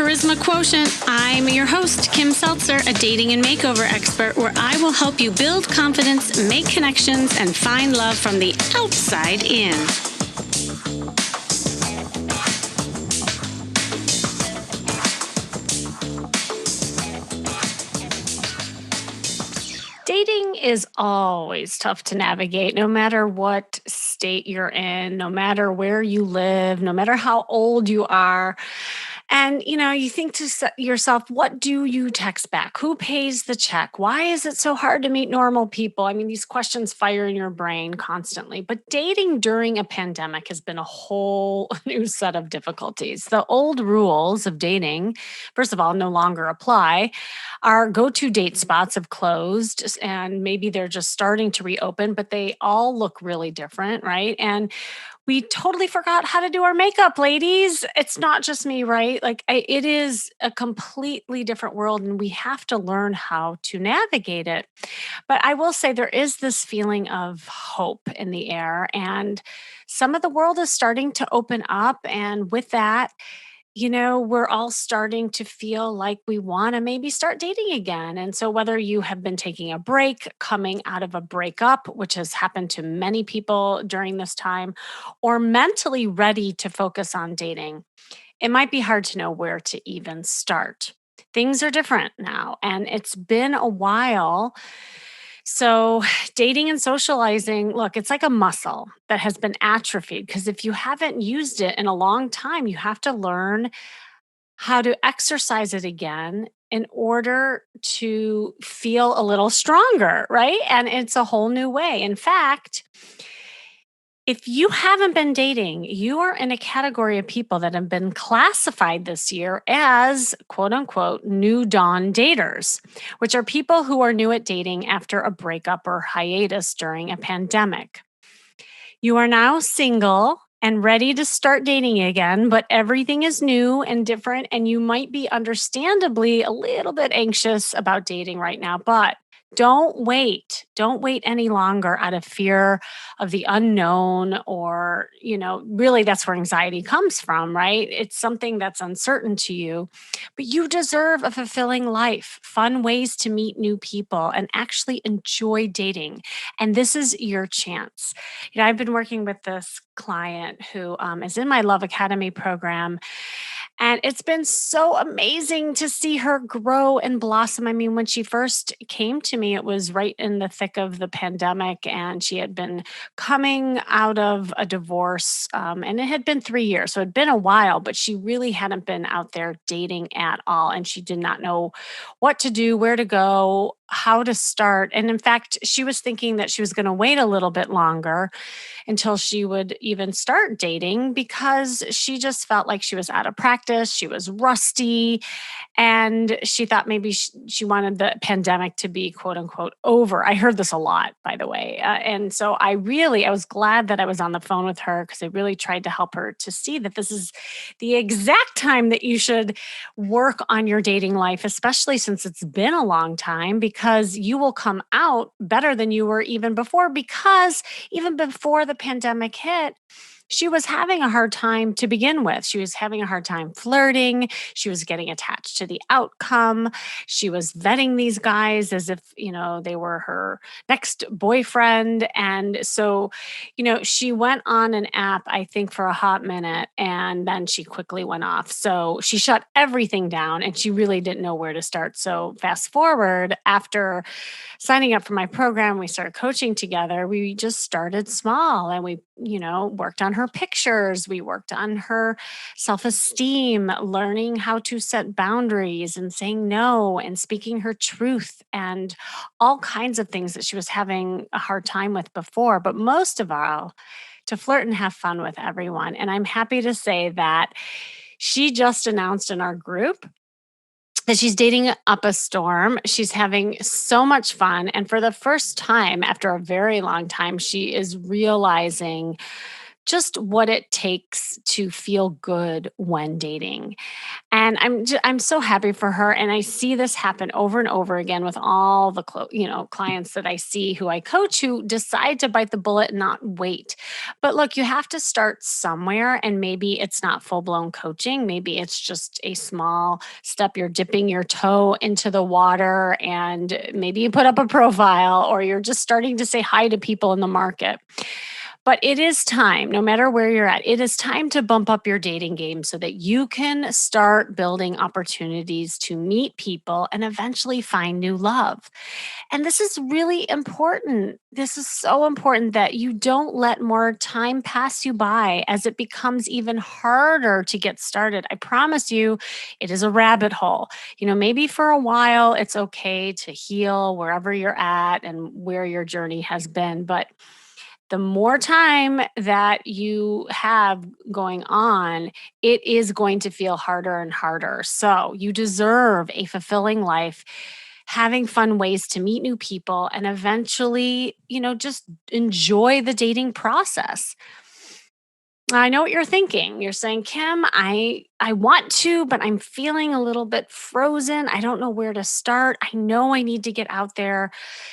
Charisma Quotient. I'm your host, Kim Seltzer, a dating and makeover expert, where I will help you build confidence, make connections, and find love from the outside in. Dating is always tough to navigate, no matter what state you're in, no matter where you live, no matter how old you are. And, you think to yourself, what do you text back? Who pays the check? Why is it so hard to meet normal people? I mean, these questions fire in your brain constantly. But dating during a pandemic has been a whole new set of difficulties. The old rules of dating, first of all, no longer apply. Our go to date spots have closed and maybe they're just starting to reopen, but they all look really different, right? And we totally forgot how to do our makeup, ladies. It's not just me, right? It is a completely different world and we have to learn how to navigate it. But I will say there is this feeling of hope in the air, and some of the world is starting to open up. And with that, we're all starting to feel like we want to maybe start dating again. And so, whether you have been taking a break, coming out of a breakup, which has happened to many people during this time, or mentally ready to focus on dating, it might be hard to know where to even start. Things are different now, and it's been a while. So, dating and socializing, look, it's like a muscle that has been atrophied, because if you haven't used it in a long time, you have to learn how to exercise it again in order to feel a little stronger, right? And it's a whole new way. In fact, if you haven't been dating, you are in a category of people that have been classified this year as quote unquote new dawn daters, which are people who are new at dating after a breakup or hiatus during a pandemic. You are now single and ready to start dating again, but everything is new and different, and you might be understandably a little bit anxious about dating right now, but don't wait. Don't wait any longer out of fear of the unknown, or, really that's where anxiety comes from, right? It's something that's uncertain to you, but you deserve a fulfilling life, fun ways to meet new people, and actually enjoy dating. And this is your chance. I've been working with this client who is in my Love Academy program. And it's been so amazing to see her grow and blossom. I mean, when she first came to me, it was right in the thick of the pandemic, and she had been coming out of a divorce. And it had been 3 years. So it had been a while, but she really hadn't been out there dating at all. And she did not know what to do, where to go, how to start. And in fact, she was thinking that she was going to wait a little bit longer until she would even start dating, because she just felt like she was out of practice. She was rusty. And she thought maybe she wanted the pandemic to be quote unquote over. I heard this a lot, by the way. And so I was glad that I was on the phone with her, because I really tried to help her to see that this is the exact time that you should work on your dating life, especially since it's been a long time, because you will come out better than you were even before. Because even before the pandemic hit, she was having a hard time to begin with. She was having a hard time flirting. She was getting attached to the outcome. She was vetting these guys as if, they were her next boyfriend. And so, she went on an app, I think, for a hot minute, and then she quickly went off. So she shut everything down and she really didn't know where to start. So fast forward, after signing up for my program, we started coaching together. We just started small, and we, worked on her pictures. We worked on her self esteem, learning how to set boundaries and saying no and speaking her truth, and all kinds of things that she was having a hard time with before. But most of all, to flirt and have fun with everyone. And I'm happy to say that she just announced in our group that she's dating up a storm. She's having so much fun. And for the first time after a very long time, she is realizing just what it takes to feel good when dating. And I'm so happy for her, and I see this happen over and over again with all the clients that I see who I coach who decide to bite the bullet and not wait. But look, you have to start somewhere, and maybe it's not full-blown coaching, maybe it's just a small step. You're dipping your toe into the water, and maybe you put up a profile, or you're just starting to say hi to people in the market. But it is time, no matter where you're at, it is time to bump up your dating game so that you can start building opportunities to meet people and eventually find new love. And this is really important. This is so important that you don't let more time pass you by as it becomes even harder to get started. I promise you, it is a rabbit hole. Maybe for a while it's okay to heal wherever you're at and where your journey has been. But the more time that you have going on, it is going to feel harder and harder. So you deserve a fulfilling life, having fun ways to meet new people, and eventually, just enjoy the dating process. I know what you're thinking. You're saying, "Kim, I want to, but I'm feeling a little bit frozen. I don't know where to start. I know I need to get out there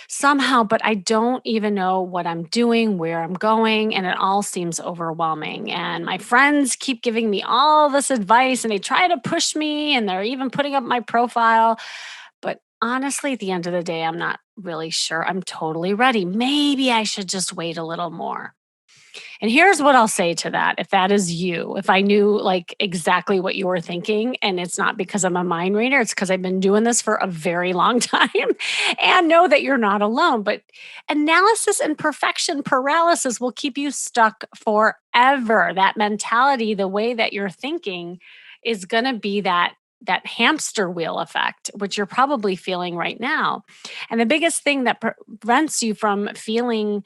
somehow, but I don't even know what I'm doing, where I'm going, and it all seems overwhelming. And my friends keep giving me all this advice, and they try to push me, and they're even putting up my profile, but honestly, at the end of the day, I'm not really sure I'm totally ready. Maybe I should just wait a little more." And here's what I'll say to that. If that is you, if I knew like exactly what you were thinking, and it's not because I'm a mind reader, it's because I've been doing this for a very long time and know that you're not alone. But analysis and perfection paralysis will keep you stuck forever. That mentality, the way that you're thinking is going to be that hamster wheel effect, which you're probably feeling right now. And the biggest thing that prevents you from feeling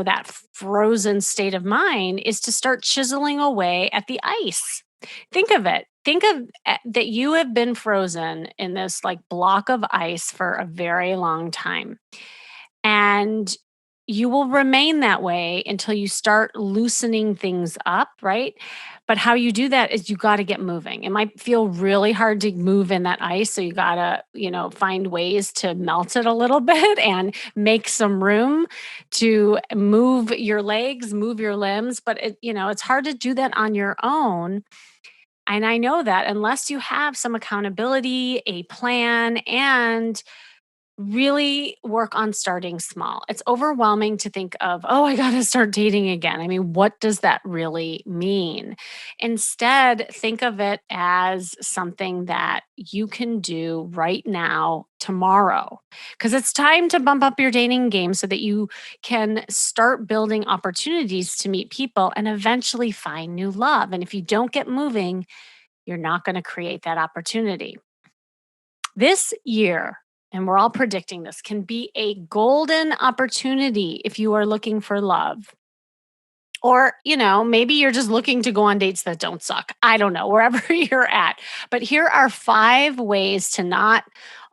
that frozen state of mind is to start chiseling away at the ice. Think of it. Think of that you have been frozen in this like block of ice for a very long time. And you will remain that way until you start loosening things up, right? But how you do that is you got to get moving. It might feel really hard to move in that ice. So you got to, find ways to melt it a little bit and make some room to move your legs, move your limbs. But it's hard to do that on your own. And I know that unless you have some accountability, a plan, and really work on starting small. It's overwhelming to think of, oh, I got to start dating again. I mean, what does that really mean? Instead, think of it as something that you can do right now, tomorrow, because it's time to bump up your dating game so that you can start building opportunities to meet people and eventually find new love. And if you don't get moving, you're not going to create that opportunity. This year, and we're all predicting this, can be a golden opportunity if you are looking for love. Or, maybe you're just looking to go on dates that don't suck. I don't know, wherever you're at. But here are 5 ways to not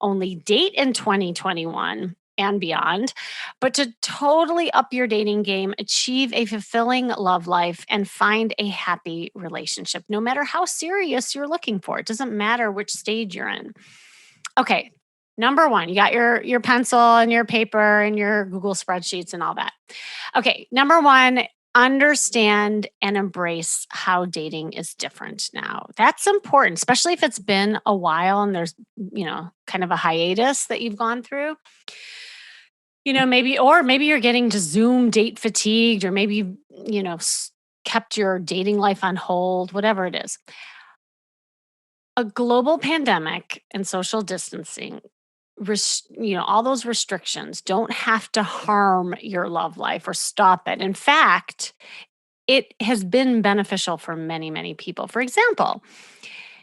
only date in 2021 and beyond, but to totally up your dating game, achieve a fulfilling love life, and find a happy relationship, no matter how serious you're looking for. It doesn't matter which stage you're in. Okay. Number 1, you got your pencil and your paper and your Google spreadsheets and all that. Okay, number 1, understand and embrace how dating is different now. That's important, especially if it's been a while and there's, kind of a hiatus that you've gone through. Maybe you're getting to Zoom date fatigued, or maybe, kept your dating life on hold, whatever it is. A global pandemic and social distancing, all those restrictions don't have to harm your love life or stop it. In fact, it has been beneficial for many, many people. For example,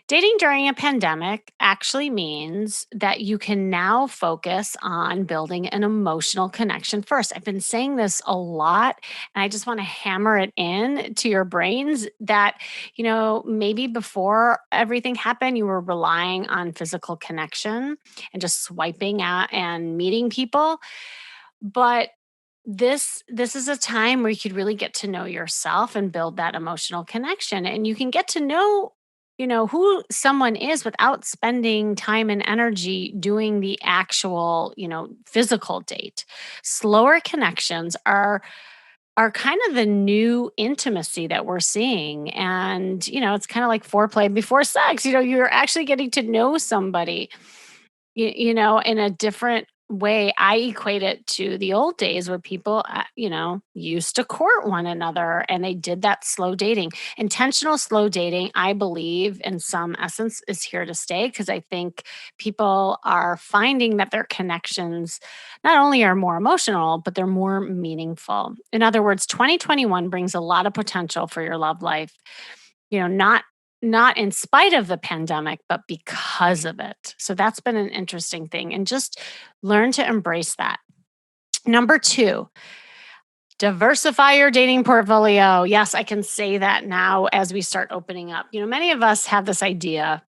dating during a pandemic actually means that you can now focus on building an emotional connection first. I've been saying this a lot, and I just want to hammer it in to your brains that, maybe before everything happened, you were relying on physical connection and just swiping out and meeting people. But this is a time where you could really get to know yourself and build that emotional connection, and you can get to know, who someone is without spending time and energy doing the actual, physical date. Slower connections are kind of the new intimacy that we're seeing, and it's kind of like foreplay before sex. You're actually getting to know somebody, in a different way. I equate it to the old days where people, used to court one another, and they did that slow dating. Intentional slow dating, I believe, in some essence, is here to stay, because I think people are finding that their connections not only are more emotional, but they're more meaningful. In other words, 2021 brings a lot of potential for your love life, not in spite of the pandemic, but because of it. So that's been an interesting thing. And just learn to embrace that. Number two, diversify your dating portfolio. Yes, I can say that now as we start opening up. Many of us have this idea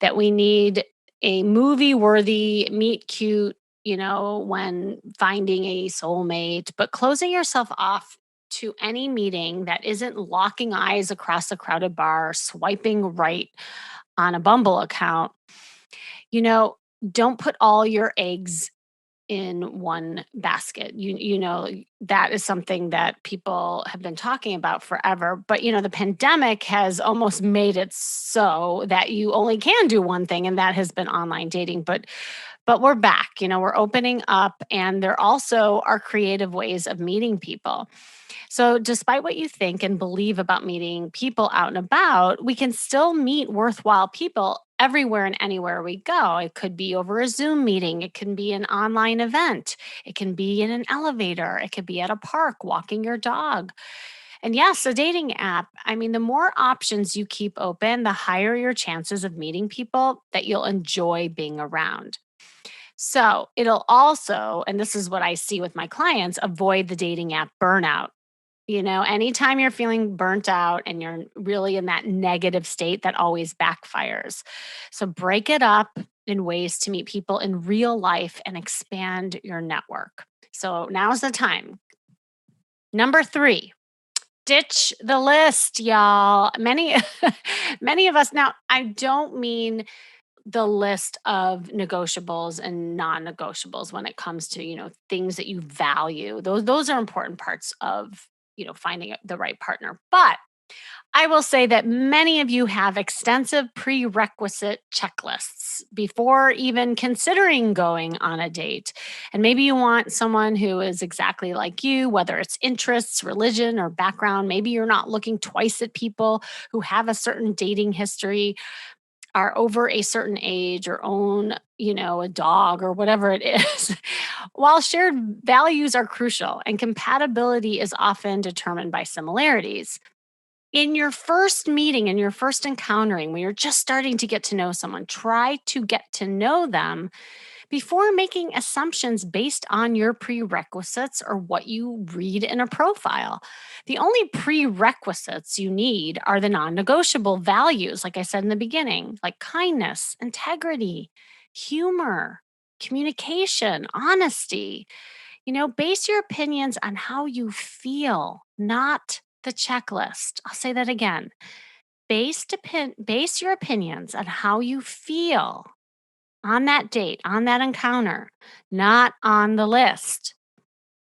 that we need a movie worthy meet cute, when finding a soulmate, but closing yourself off to any meeting that isn't locking eyes across a crowded bar, swiping right on a Bumble account, you know, don't put all your eggs in one basket. That is something that people have been talking about forever, but the pandemic has almost made it so that you only can do one thing, and that has been online dating. But we're back, we're opening up, and there also are creative ways of meeting people. So, despite what you think and believe about meeting people out and about, we can still meet worthwhile people everywhere and anywhere we go. It could be over a Zoom meeting, it can be an online event, it can be in an elevator, it could be at a park walking your dog. And yes, a dating app. I mean, the more options you keep open, the higher your chances of meeting people that you'll enjoy being around. So, it'll also, and this is what I see with my clients, avoid the dating app burnout. Anytime you're feeling burnt out and you're really in that negative state, that always backfires. So break it up in ways to meet people in real life and expand your network. So now's the time. Number three, ditch the list, y'all. Many, many of us now, I don't mean the list of negotiables and non-negotiables when it comes to things that you value. Those are important parts of finding the right partner. But I will say that many of you have extensive prerequisite checklists before even considering going on a date. And maybe you want someone who is exactly like you, whether it's interests, religion, or background. Maybe you're not looking twice at people who have a certain dating history, are over a certain age, or own, a dog or whatever it is. While shared values are crucial and compatibility is often determined by similarities, in your first meeting, in your first encountering, when you're just starting to get to know someone, try to get to know them before making assumptions based on your prerequisites or what you read in a profile. The only prerequisites you need are the non negotiable values, like I said in the beginning, like kindness, integrity, humor, communication, honesty. Base your opinions on how you feel, not the checklist. I'll say that again. Base your opinions on how you feel on that date, on that encounter, not on the list.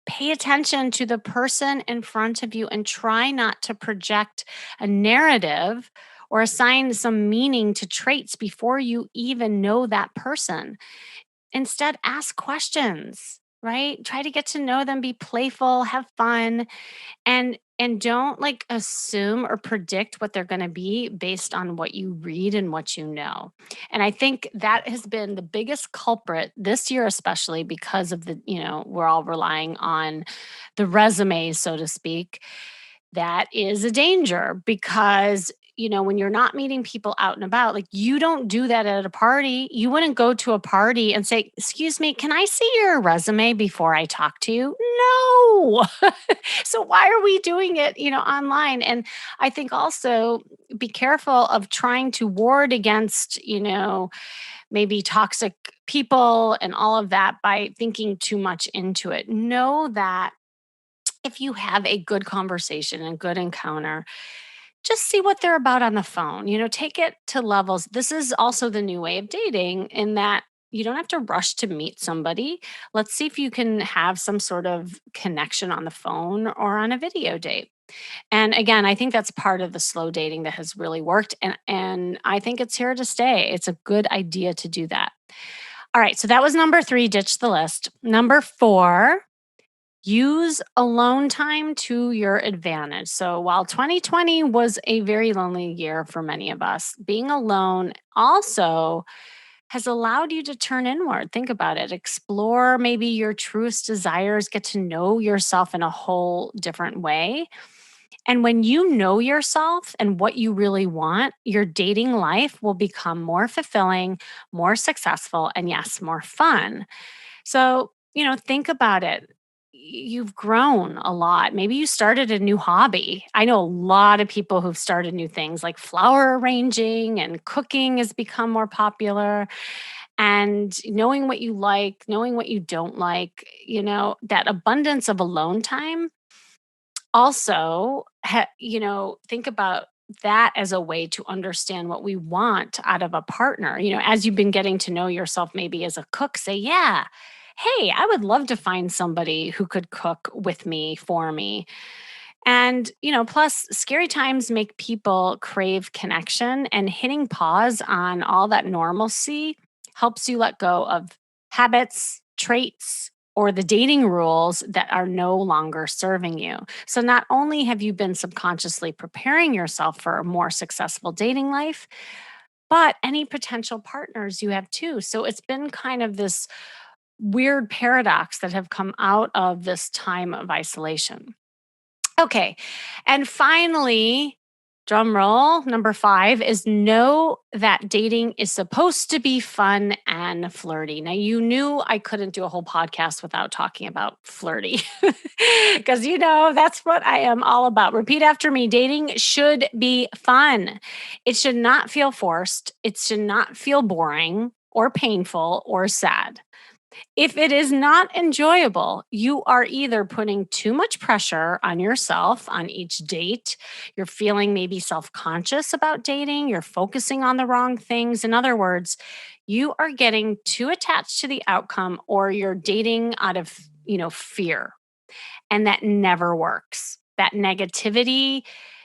Pay attention to the person in front of you and try not to project a narrative or assign some meaning to traits before you even know that person. Instead, ask questions, right? Try to get to know them, be playful, have fun, and don't like assume or predict what they're going to be based on what you read and what you know. And I think that has been the biggest culprit this year, especially because of we're all relying on the resume, so to speak. That is a danger because when you're not meeting people out and about, like, you don't do that at a party. You wouldn't go to a party and say, "Excuse me, can I see your resume before I talk to you?" No. So why are we doing it, online? And I think also be careful of trying to ward against, maybe toxic people and all of that by thinking too much into it. Know that If you have a good conversation and good encounter, just see what they're about on the phone. Take it to levels. This is also the new way of dating in that you don't have to rush to meet somebody. Let's see if you can have some sort of connection on the phone or on a video date. And again, I think that's part of the slow dating that has really worked, and I think it's here to stay. It's a good idea to do that. All right, so that was number 3, ditch the list. Number 4, use alone time to your advantage. So while 2020 was a very lonely year for many of us, being alone also has allowed you to turn inward. Think about it. Explore maybe your truest desires, get to know yourself in a whole different way. And when you know yourself and what you really want, your dating life will become more fulfilling, more successful, and yes, more fun. So, think about it. You've grown a lot. Maybe you started a new hobby. I know a lot of people who've started new things like flower arranging and cooking has become more popular. And knowing what you like, knowing what you don't like, that abundance of alone time also, think about that as a way to understand what we want out of a partner. As you've been getting to know yourself, maybe as a cook, say, yeah, hey, I would love to find somebody who could cook with me, for me. And, plus, scary times make people crave connection, and hitting pause on all that normalcy helps you let go of habits, traits, or the dating rules that are no longer serving you. So, not only have you been subconsciously preparing yourself for a more successful dating life, but any potential partners you have too. So, it's been kind of this weird paradox that have come out of this time of isolation. Okay. And finally, drum roll, number 5 is know that dating is supposed to be fun and flirty. Now, you knew I couldn't do a whole podcast without talking about flirty because, that's what I am all about. Repeat after me: dating should be fun. It should not feel forced, it should not feel boring or painful or sad. If it is not enjoyable, you are either putting too much pressure on yourself on each date, you're feeling maybe self conscious about dating, you're focusing on the wrong things. In other words, you are getting too attached to the outcome, or you're dating out of, fear. And that never works. That negativity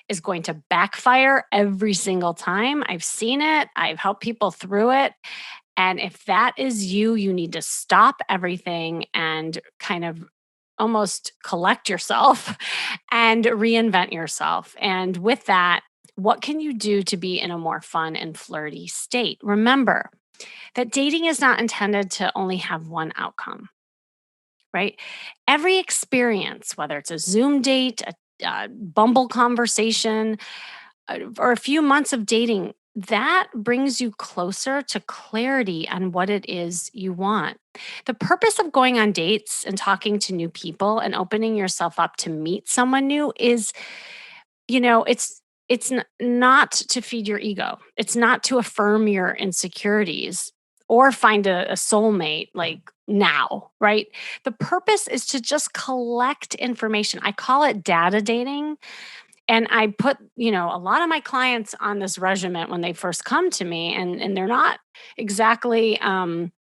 is going to backfire every single time. I've seen it, I've helped people through it. And if that is you, you need to stop everything and kind of almost collect yourself and reinvent yourself. And with that, what can you do to be in a more fun and flirty state? Remember that dating is not intended to only have one outcome, right? Every experience, whether it's a Zoom date, a Bumble conversation, or a few months of dating, that brings you closer to clarity on what it is you want. The purpose of going on dates and talking to new people and opening yourself up to meet someone new is, it's not to feed your ego. It's not to affirm your insecurities or find a soulmate like now, right? The purpose is to just collect information. I call it data dating, and I put, a lot of my clients on this regimen when they first come to me, and they're not exactly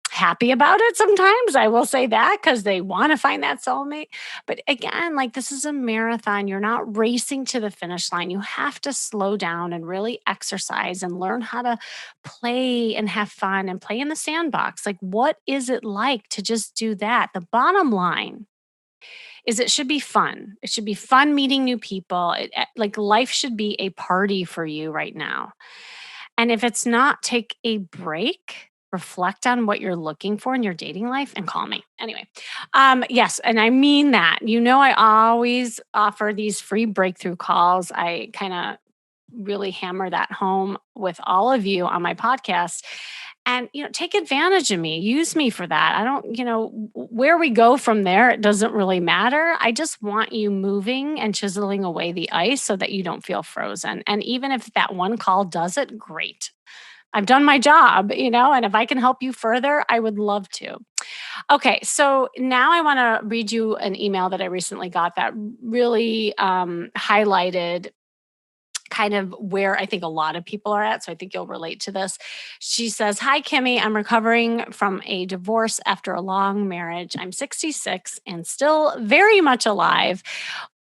happy about it sometimes. I will say that because they want to find that soulmate. But again, like, this is a marathon. You're not racing to the finish line. You have to slow down and really exercise and learn how to play and have fun and play in the sandbox. Like, what is it like to just do that? The bottom line is it should be fun. It should be fun meeting new people. Like, life should be a party for you right now. And if it's not, take a break, reflect on what you're looking for in your dating life, and call me. Anyway, yes, and I mean that. I always offer these free breakthrough calls. I kind of really hammer that home with all of you on my podcast. And, take advantage of me, use me for that. I don't, where we go from there, it doesn't really matter. I just want you moving and chiseling away the ice so that you don't feel frozen. And even if that one call does it, great. I've done my job, and if I can help you further, I would love to. Okay, so now I want to read you an email that I recently got that really highlighted kind of where I think a lot of people are at. So I think you'll relate to this. She says, "Hi, Kimmy. I'm recovering from a divorce after a long marriage. I'm 66 and still very much alive.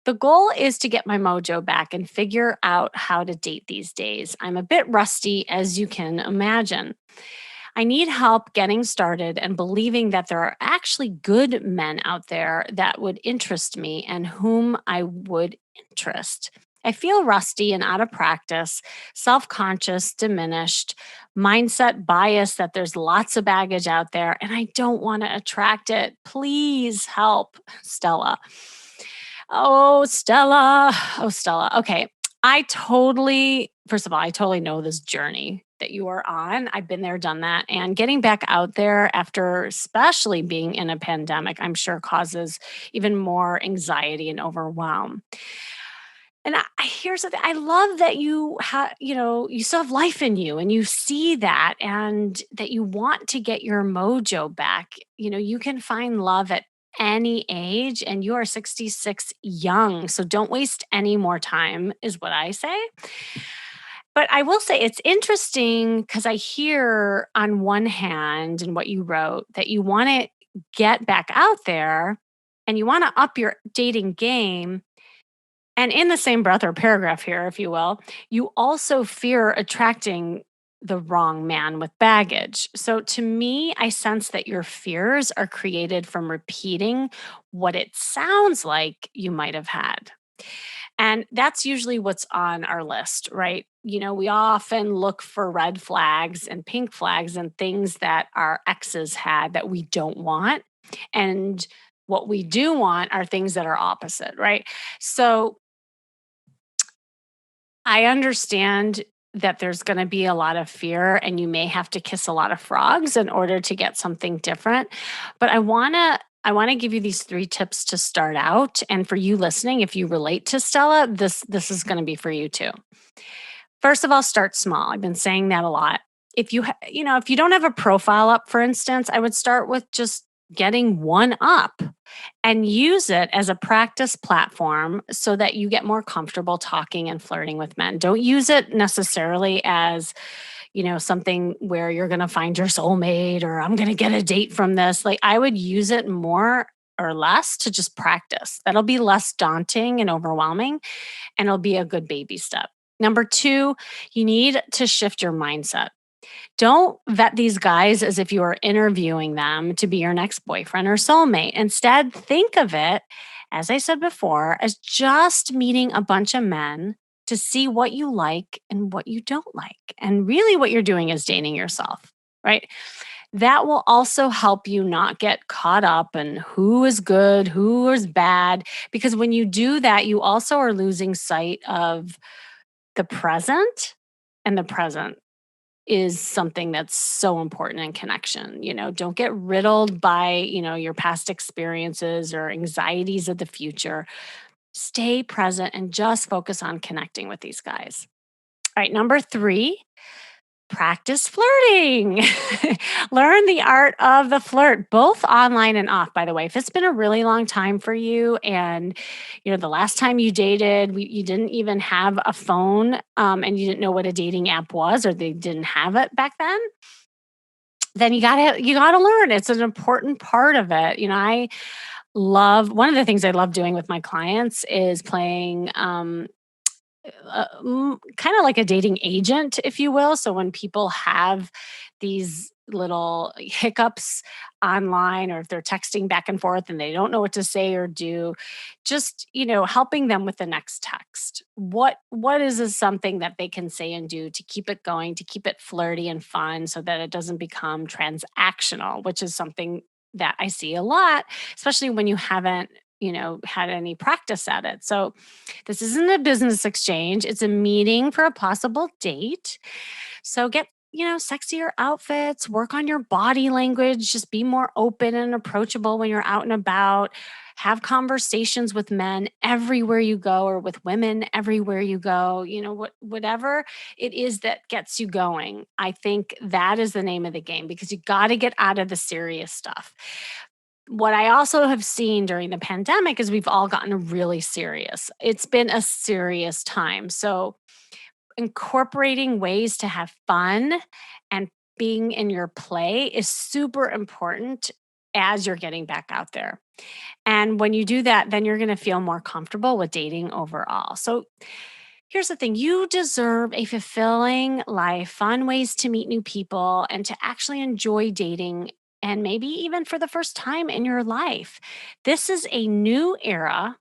The goal is to get my mojo back and figure out how to date these days. I'm a bit rusty, as you can imagine. I need help getting started and believing that there are actually good men out there that would interest me and whom I would interest. I feel rusty and out of practice, self conscious, diminished, mindset bias that there's lots of baggage out there and I don't want to attract it. Please help, Stella." Oh, Stella. Oh, Stella. Okay. First of all, I totally know this journey that you are on. I've been there, done that. And getting back out there after, especially being in a pandemic, I'm sure causes even more anxiety and overwhelm. And here's the thing, I love that you still have life in you and you see that and that you want to get your mojo back. You can find love at any age and you are 66 young. So don't waste any more time, is what I say. But I will say it's interesting because I hear on one hand in what you wrote that you want to get back out there and you want to up your dating game, and in the same breath or paragraph here, if you will, you also fear attracting the wrong man with baggage. So to me, I sense that your fears are created from repeating what it sounds like you might have had. And that's usually what's on our list, right? We often look for red flags and pink flags and things that our exes had that we don't want. And what we do want are things that are opposite, right? So I understand that there's going to be a lot of fear and you may have to kiss a lot of frogs in order to get something different. But I want to give you these 3 tips to start out, and for you listening, if you relate to Stella, this is going to be for you too. First of all, start small. I've been saying that a lot. If you don't have a profile up, for instance, I would start with just getting one up and use it as a practice platform so that you get more comfortable talking and flirting with men. Don't use it necessarily as, something where you're going to find your soulmate or I'm going to get a date from this. Like I would use it more or less to just practice. That'll be less daunting and overwhelming and it'll be a good baby step. Number 2, you need to shift your mindset. Don't vet these guys as if you are interviewing them to be your next boyfriend or soulmate. Instead, think of it, as I said before, as just meeting a bunch of men to see what you like and what you don't like. And really, what you're doing is dating yourself, right? That will also help you not get caught up in who is good, who is bad, because when you do that, you also are losing sight of the present, and the present is something that's so important in connection. Don't get riddled by, your past experiences or anxieties of the future. Stay present and just focus on connecting with these guys. All right, number 3, practice flirting. Learn the art of the flirt, both online and off, by the way. If it's been a really long time for you and the last time you dated, you didn't even have a phone, and you didn't know what a dating app was or they didn't have it back then you gotta learn. It's an important part of it. I love one of the things I love doing with my clients is playing kind of like a dating agent, if you will. So when people have these little hiccups online, or if they're texting back and forth and they don't know what to say or do, just helping them with the next text. What is something that they can say and do to keep it going, to keep it flirty and fun, so that it doesn't become transactional, which is something that I see a lot, especially when you haven't had any practice at it. So this isn't a business exchange, it's a meeting for a possible date. So sexier outfits, work on your body language, just be more open and approachable when you're out and about. Have conversations with men everywhere you go or with women everywhere you go. Whatever it is that gets you going. I think that is the name of the game because you got to get out of the serious stuff. What I also have seen during the pandemic is we've all gotten really serious. It's been a serious time. So, incorporating ways to have fun and being in your play is super important as you're getting back out there. And when you do that, then you're going to feel more comfortable with dating overall. So, here's the thing, you deserve a fulfilling life, fun ways to meet new people, and to actually enjoy dating. And maybe even for the first time in your life. This is a new era,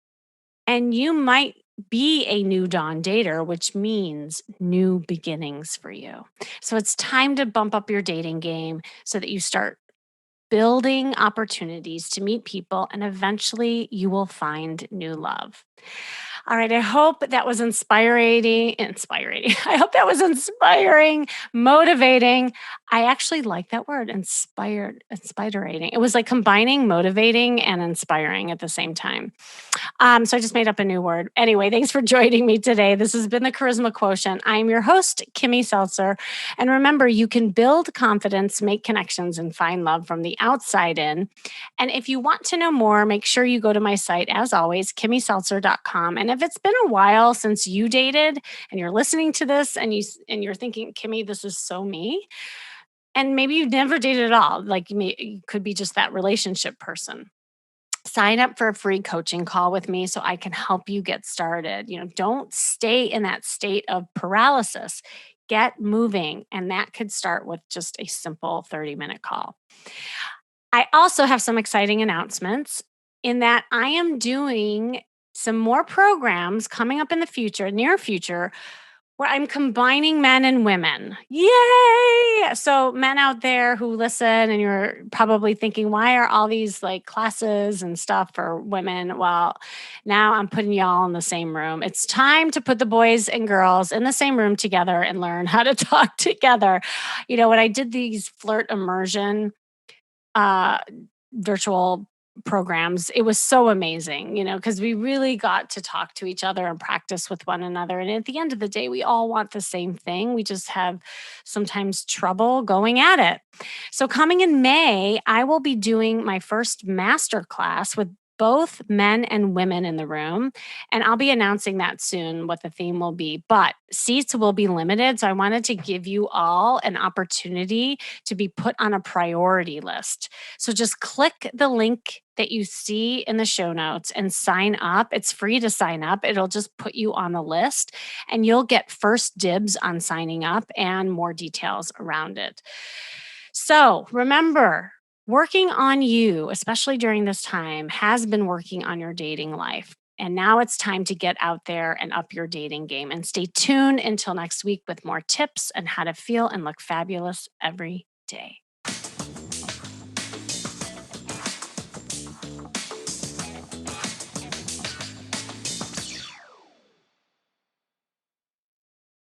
and you might be a new dawn dater, which means new beginnings for you. So it's time to bump up your dating game so that you start building opportunities to meet people and eventually you will find new love. All right, I hope that was inspiring. I hope that was inspiring, motivating. I actually like that word, inspiring. It was like combining motivating and inspiring at the same time. So I just made up a new word. Anyway, thanks for joining me today. This has been the Charisma Quotient. I'm your host, Kimmy Seltzer. And remember, you can build confidence, make connections, and find love from the outside in. And if you want to know more, make sure you go to my site, as always, kimmyseltzer.com. And if it's been a while since you dated and you're listening to this and you're thinking, Kimmy, this is so me. And maybe you've never dated at all. Like you could be just that relationship person, sign up for a free coaching call with me so I can help you get started. Don't stay in that state of paralysis. Get moving. And that could start with just a simple 30-minute call. I also have some exciting announcements in that I am doing some more programs coming up in the future, near future, where I'm combining men and women. Yay! So, men out there who listen and you're probably thinking, why are all these like classes and stuff for women? Well, now I'm putting y'all in the same room. It's time to put the boys and girls in the same room together and learn how to talk together. When I did these flirt immersion uh, virtual programs, it was so amazing, because we really got to talk to each other and practice with one another. And at the end of the day, we all want the same thing. We just have sometimes trouble going at it. So, coming in May, I will be doing my first master class with both men and women in the room. And I'll be announcing that soon, what the theme will be. But seats will be limited. So I wanted to give you all an opportunity to be put on a priority list. So just click the link that you see in the show notes and sign up. It's free to sign up. It'll just put you on the list and you'll get first dibs on signing up and more details around it. So remember, working on you, especially during this time, has been working on your dating life. And now it's time to get out there and up your dating game. And stay tuned until next week with more tips on how to feel and look fabulous every day.